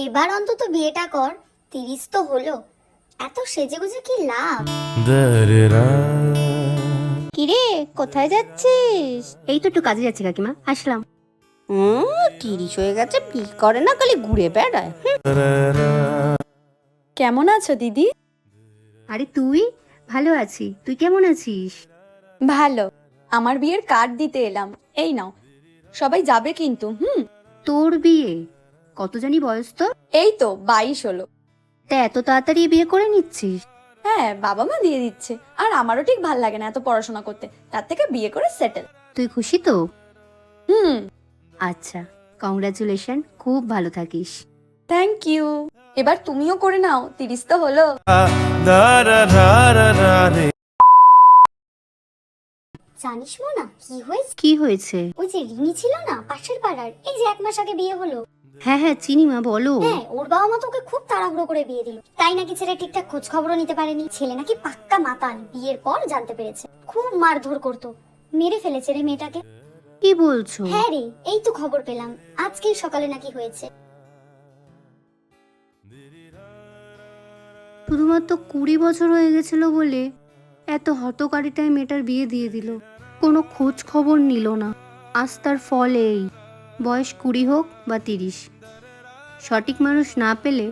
এবার অন্তত বিয়েটা কর, 30 তো হলো, এত সেজেগুজে কি লাভ? কিরে, কোথায় যাচ্ছিস? এই তো একটু কাজে যাচ্ছি কাকিমা, আসলাম। 30 হয়ে গেছে, বিয়ে করে না, খালি ঘুরে বেড়ায়। কেমন আছো দিদি? আরে তুই? ভালো আছি, তুই কেমন আছিস? ভালো। আমার বিয়ের কার্ড দিতে এলাম, এই নাও। সবাই যাবে কিন্তু। তোর বিয়ে? কত জানি বয়স তোর? এই তো 22 হলো। তা এত তাড়াতাড়ি বিয়ে করে নিচ্ছিস? হ্যাঁ, বাবা মা দিয়ে দিচ্ছে, আর আমারও ঠিক ভাল লাগে না এত পড়াশোনা করতে, তার থেকে বিয়ে করে সেটেল। তুই খুশি তো? হুম। আচ্ছা, কংগ্রাচুলেশন, খুব ভালো থাকিস। Thank you. এবার তুমিও করে নাও, 30 তো হলো। জানিস না কি হয়েছে? কি হয়েছে? ওই যে রিনি ছিল না পাশের পাড়ার, এই যে 1 মাস আগে বিয়ে হলো। হ্যাঁ হ্যাঁ চিনি মা, বলো। হ্যাঁ, ওর বাবা মা তোকে খুব তাড়াহুড়ো করে বিয়ে দিল, তাই নাকি ছেলে ঠিকঠাক খোঁজ খবরও নিতে পারেনি। ছেলে নাকি পাক্কা মাতাল, বিয়ের পর জানতে পেরেছে। খুব মারধর করতো, মেরে ফেলেছে রে মেয়েটাকে। কি বলছো? হ্যাঁ রে, এই তো খবর পেলাম, আজকেই সকালে নাকি হয়েছে। শুধুমাত্র 20 বছর হয়ে গেছিল বলে এত হতকারিতায় মেয়েটার বিয়ে দিয়ে দিল, কোনো খোঁজ খবর নিল না। আজ তার ফল এই, বয়স 20 হোক বা 30, সঠিক মানুষ না পেলে